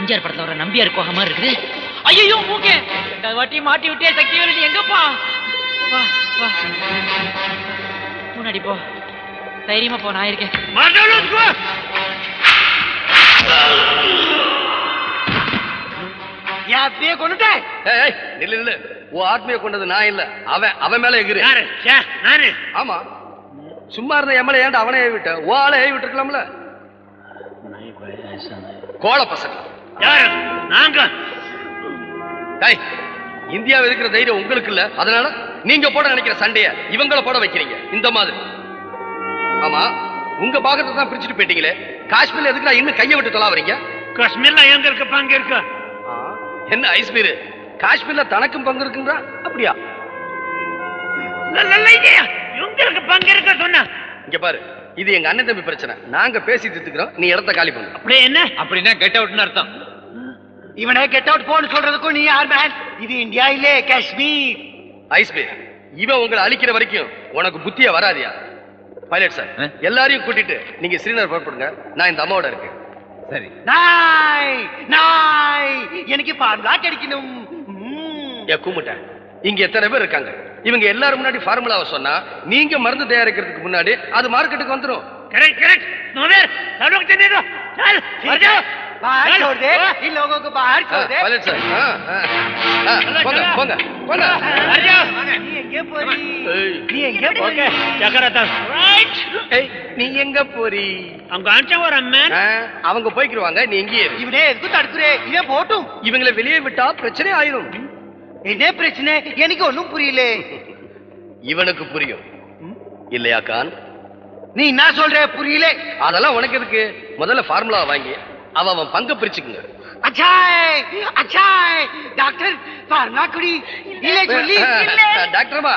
எம்ஜிஆர் படத்துல வர நம்பியார் கோக மாதிரி இருக்குது. ஐயோ மூக்கே, வாட்டி மாட்டி விட்டே சக்திவேலு, நீ எங்கப்பா? வா வா, முன்னாடி போ, தைரியமா போ, நான் இருக்கேன். யாத்தையே கொண்டுட்டேன். நில்லு நில்லு, உன் ஆத்மையை கொண்டது நான் இல்ல, அவன் மேல எகிரு. நானு. ஆமா, சும்மா இருந்த எம்எல்ஏ ஏன்டா அவனே விட்ட? ஓ ஆளே விட்டு இருக்கலாம்ல. கோல பசங்க நாங்க இந்தியாவில் இருக்கிற தைரியம் உங்களுக்கு இல்ல, அதனால நீங்க போட நினைக்கிற சண்டைய இவங்கள போட வைக்கிறீங்க இந்த மாதிரி. ஆமா, உங்க பாகத்தை தான் பிரிச்சுட்டு போயிட்டீங்களே, காஷ்மீர்ல எதுக்கு இன்னும் கையை விட்டு தொலாவறீங்க? காஷ்மீர்ல எங்க இருக்க பங்கு இருக்கு? என்ன ஐஸ்மீர், காஷ்மீர்ல தனக்கும் பங்கு இருக்குன்றா? அப்படியா? உங்களுக்கு பங்கு இருக்க சொன்ன. இங்க பாரு, இது எங்க அண்ணன் தம்பி பிரச்சனை, நாங்க பேசி தீர்த்துக்கிறோம், நீ இடத்த காலி பண்ணு. அப்படியே என்ன? அப்படின்னா கெட் அவுட்னு அர்த்தம். இவனே கெட் அவுட் போன்னு சொல்றதுக்கும் நீ யார் மேன்? இது இந்தியா இல்ல காஷ்மீர். ஐஸ்மீர், இவன் உங்களை அழிக்கிற வரைக்கும் உனக்கு புத்தியா வராதியா? பைலட் சார், எல்லாரையும் கூட்டிட்டு நீங்க ஸ்ரீநகர் புறப்படுங்க, நான் இந்த அம்மாவோட இருக்கேன். சரி. நாய் நாய், எனக்கு ஃபார்முலா கிடைக்கணும். கூமுட்டேன், இங்க எத்தனை பேர் இருக்காங்க, இவங்க எல்லாரும் முன்னாடி ஃபார்முலாவை சொன்னா நீங்க மருந்து தயாரிக்கிறதுக்கு முன்னாடி அது மார்க்கெட்டுக்கு வந்துடும். करेक्ट करेक्ट नोवेर सब लोग चले दो चल मर जाओ बाहर छोड़ दे इन लोगों को बाहर छोड़ दे पायलट सर போங்க போங்க போங்க मर जाओ நீ எங்க போறீ நீ எங்க போறீ क्या कर रहा था राइट ஏய் நீ எங்க போறீ அவங்க ஆன்ச்சா வர அம்மன் அவங்க போய்க்குவாங்க நீ எங்க இரு இவனே எதுக்கு தடுக்குறே இவே போட்டும் இவங்களை வெளியே விட்டா பிரச்சனை ஆயிடும் என்ன பிரச்சனை எனக்கு ஒண்ணும் புரியல இவனுக்கு புரியும் இல்லையா கான் நீ என்ன சொல்ற புரியல அதெல்லாம் உனக்கு எதுக்கு முதல்ல ஃபார்முலா வாங்கி அவன் பங்கு பிரிச்சுக்குங்க अच्छा டாக்டர் ஃபார்முலா குடி இல்ல சொல்லி இல்ல டாக்டர்மா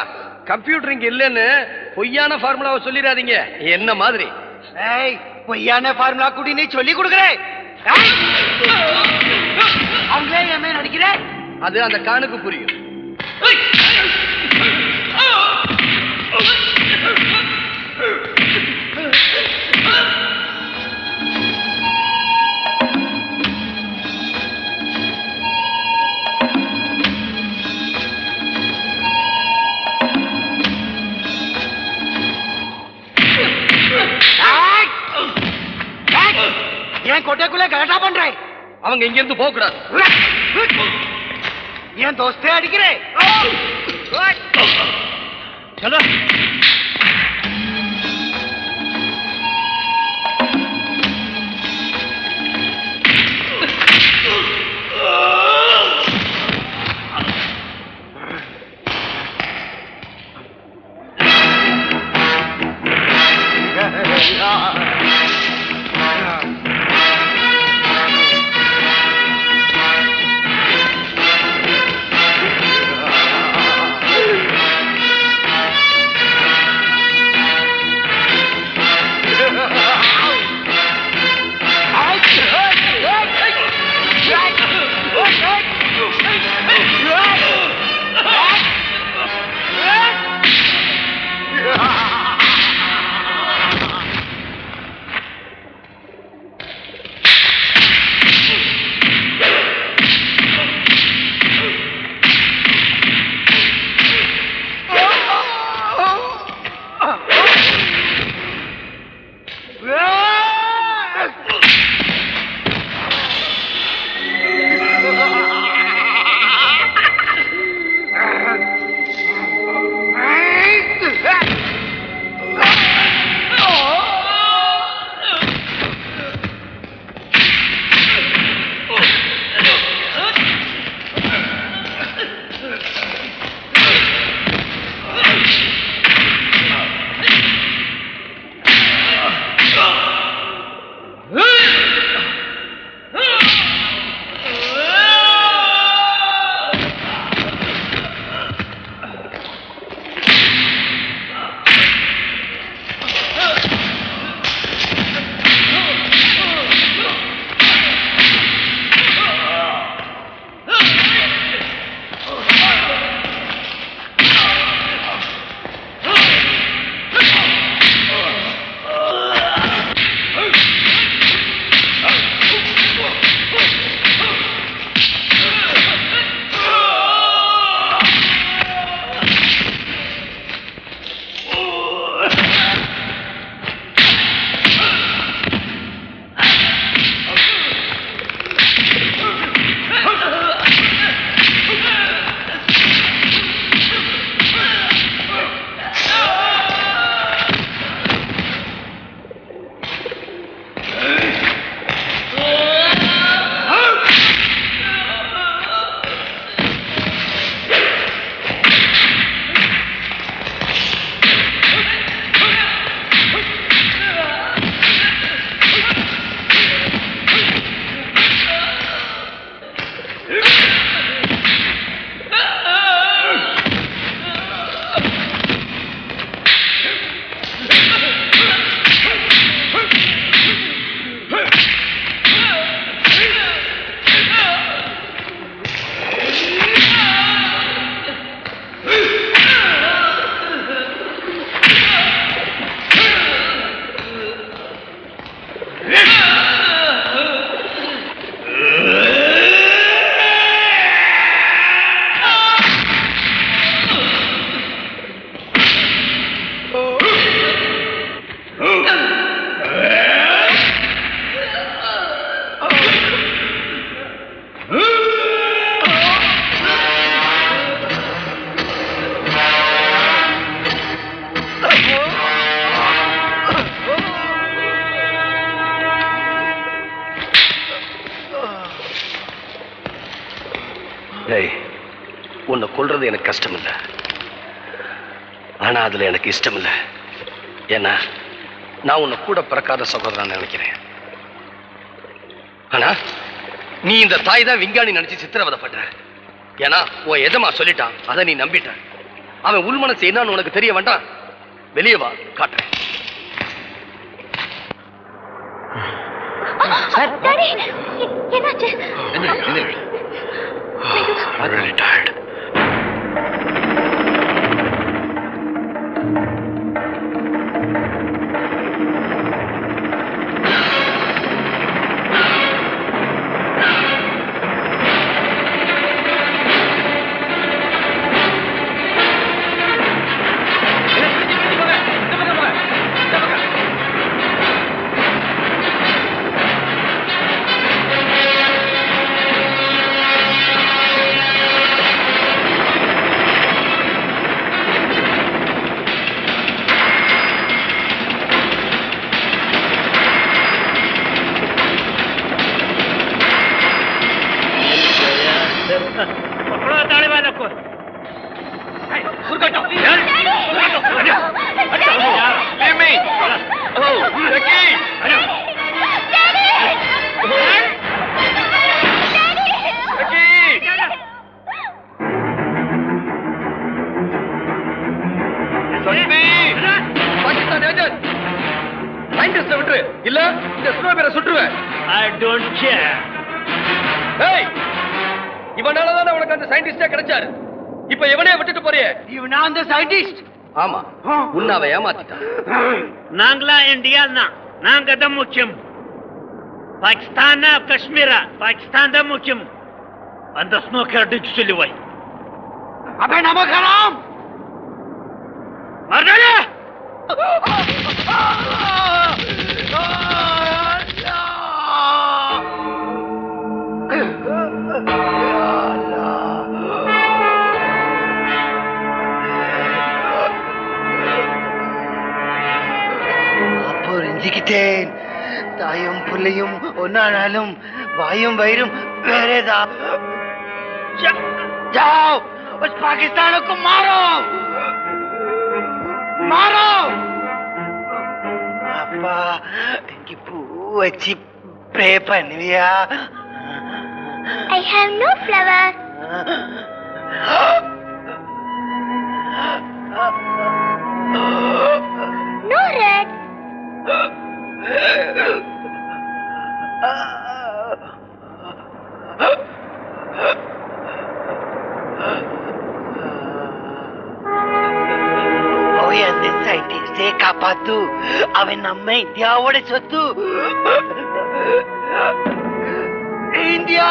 கம்ப்யூட்டர் இங்க இல்லன்னு பொய்யான ஃபார்முலாவை சொல்லிராதீங்க என்ன மாதிரி ஏய் பொய்யான ஃபார்முலா குடி நீ சொல்லி கொடுக்கறே அவங்களே ஏமே நடிக்கிறே அது அந்த கானுக்கு புரியும் ஏன் கொட்டைக்குள்ள கரெக்டா பண்றேன் அவங்க இங்க இருந்து போக கூடாது ஏன் தோஸ்தே அடிக்கிறே चलो ஏய், உன்னை கொல்றது எனக்கு கஷ்டம் இல்லை, ஆனா அதுல எனக்கு இஷ்டம் இல்லை. ஏன்னா நான் உன்னை கூட பிறக்காத சகோதரன் நினைக்கிறேன். ஆனா நீ இந்த தாய் தான் விஞ்ஞானி நினைச்சு சித்திரவதைப்படுற. ஏன்னா உன் எதமா சொல்லிட்டான், அதை நீ நம்பிட்ட. அவன் உள் மனசு என்னன்னு உனக்கு தெரிய வேண்டாம். வெளியே வா, காட்டுறேன். என்னாச்சு? I'm really tired. இல்ல இந்த ஸ்னோபேரை சுற்றுவேன். I don't care. ஏய், இவனாலதான் உனக்கு அந்த சயின்டிஸ்டே கிடைச்சாரு. இப்ப இவனே விட்டுட்டு போறியே. இவனா அந்த சயின்டிஸ்ட்? ஆமா, உன்னை அவன் ஏமாத்திட்டான். நாங்களா இந்தியா நாங்க தான் முக்கியம். பாகிஸ்தான் காஷ்மீரா, பாகிஸ்தான் தான் முக்கியம். அந்த ஸ்னோக்கர் அடிச்சு சொல்லுவாய். அப்ப நமக்கலாம் மர்தாயா புரிஞ்சுக்கிட்டேன். தாயும் புள்ளையும் ஒன்னானாலும் வாயும் வயிறும் வேறேதா. जाओ उस पाकिस्तान को मारो मारो. அப்பா இங்க பூ வச்சு ப்ரே பண்ணுவியா? I have no flower. No red. அந்த சயின்டிஸ்டே காப்பாத்து. அவன் நம்ம இந்தியாவோட சொத்து. இந்தியா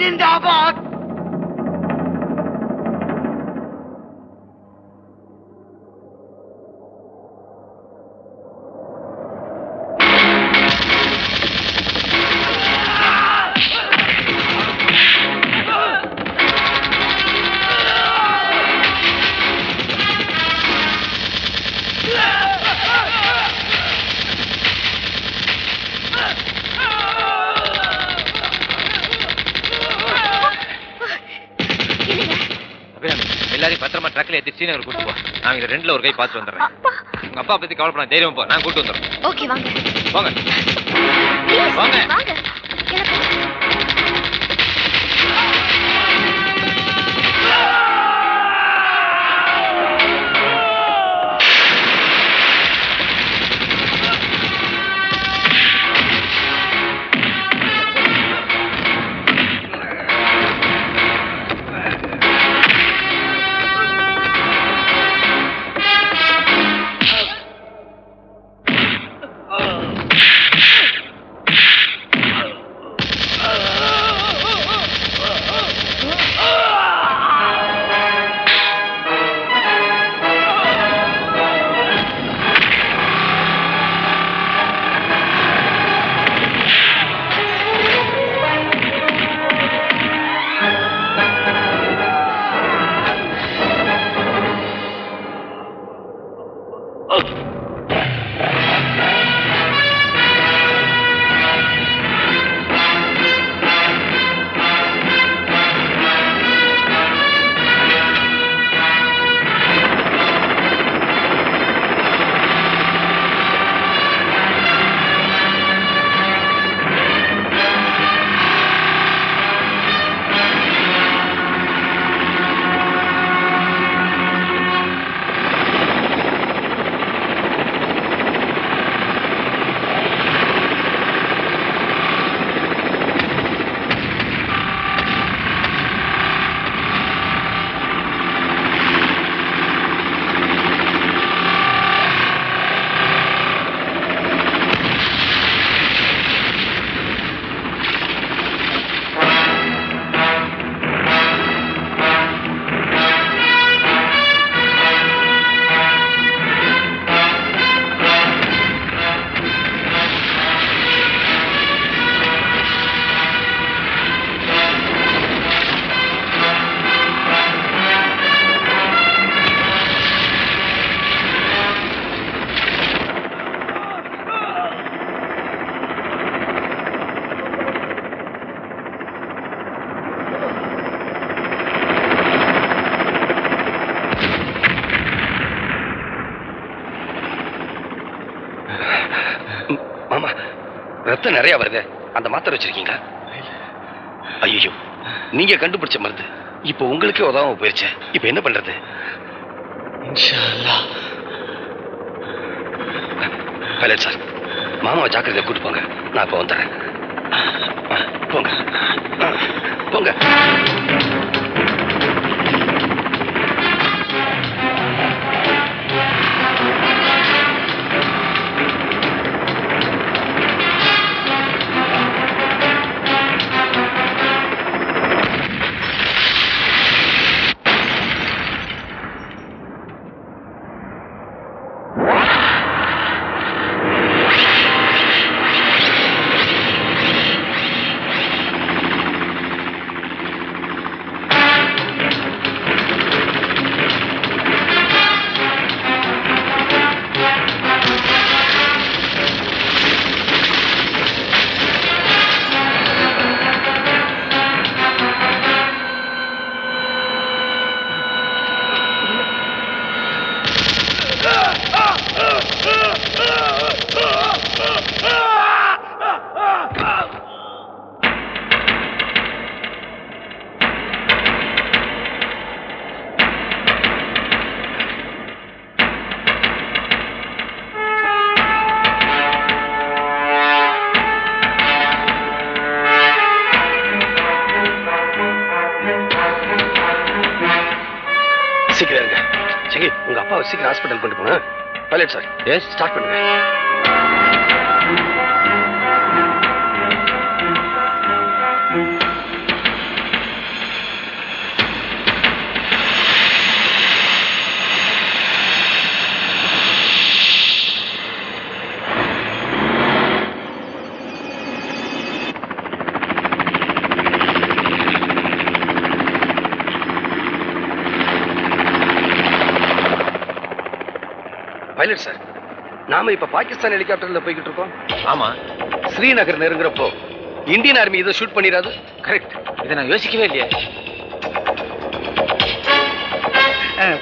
ஜிந்தாபாத். எல்லாரையும் பத்திரமா ட்ரக்ல ஏத்தி ஸ்ரீநகர் கூட்டு போ. நான் இங்க ரெண்டுல ஒரு கை பார்த்து வந்துடுறேன். உங்க அப்பா பத்தி கவலைப்படாத, தைரியம் போ, நான் கூட்டு வந்துடுறேன். ஓகே வாங்க. போங்க Please, வாங்க. வாங்க. எனக்கு ரத்தம் நிறைய வருது. அந்த மாத்திரை வச்சிருக்கீங்களா? ஐயோ, நீங்க கண்டுபிடிச்ச மருந்து இப்போ உங்களுக்கே உதவாம போயிருச்சு. இப்போ என்ன பண்றது? இன்ஷா அல்லாஹ். பைலட் சார், மாமாவை ஜாக்கிரதையா கூட்டு போங்க. நான் இப்போ வந்துடுறேன். போங்க போங்க. சீக்கிரம் இருங்க. சரி, உங்க அப்பாவை சீக்கிரம் ஹாஸ்பிட்டல் கொண்டு போங்க. பைலட் சார், எஸ், ஸ்டார்ட் பண்ணுங்க. பைலட் சார், நாம இப்ப பாகிஸ்தான் ஹெலிகாப்டர்ல போய்கிட்டு இருக்கோம். ஆமா, ஸ்ரீநகர் நெருங்குறப்போ இந்தியன் ஆர்மி இதை ஷூட் பண்ணிடாது? கரெக்ட். இதை நான் யோசிக்கவே இல்லையே.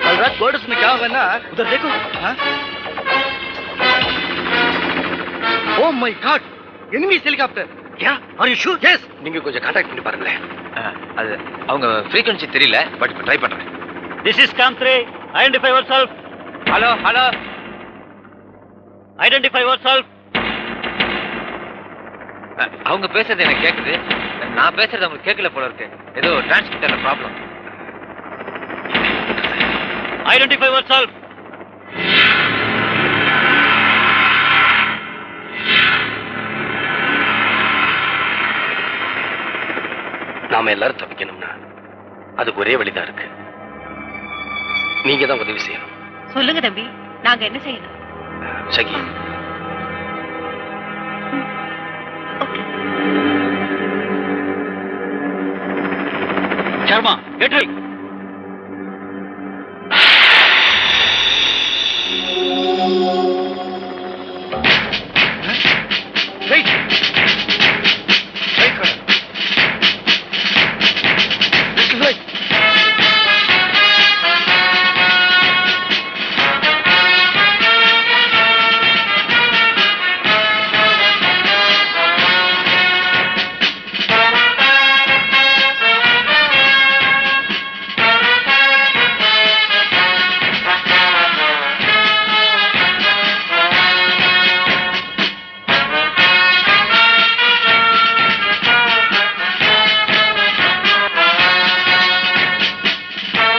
बलराज बॉर्डर्स में क्या होगा ना, उधर देखो. Oh my God, enemy helicopter. क्या? Are you sure? यस. நீங்க கொஞ்சம் கான்டாக்ட் பண்ணி பாருங்களேன். அது அவங்க ஃப்ரீக்வன்சி தெரியல, பட் இப்போ ட்ரை பண்றேன். This is Camp 3. Identify yourself. Hello hello, Identify yourself. அவங்க பேசுறது எனக்கு கேக்குது. நான் பேசுறது அவங்களுக்கு கேட்கல போல இருக்கு. ஏதோ டிரான்ஸ்மிட்டர்ல ப்ராப்ளம். Identify yourself. நாம எல்லாரும் தப்பிக்கணும்னா அதுக்கு ஒரே வழிதான் இருக்கு. நீங்க தான் உதவி செய்யணும். சொல்லுங்க தம்பி, நாங்க என்ன செய்யணும்? சகி, Sharma, get ready.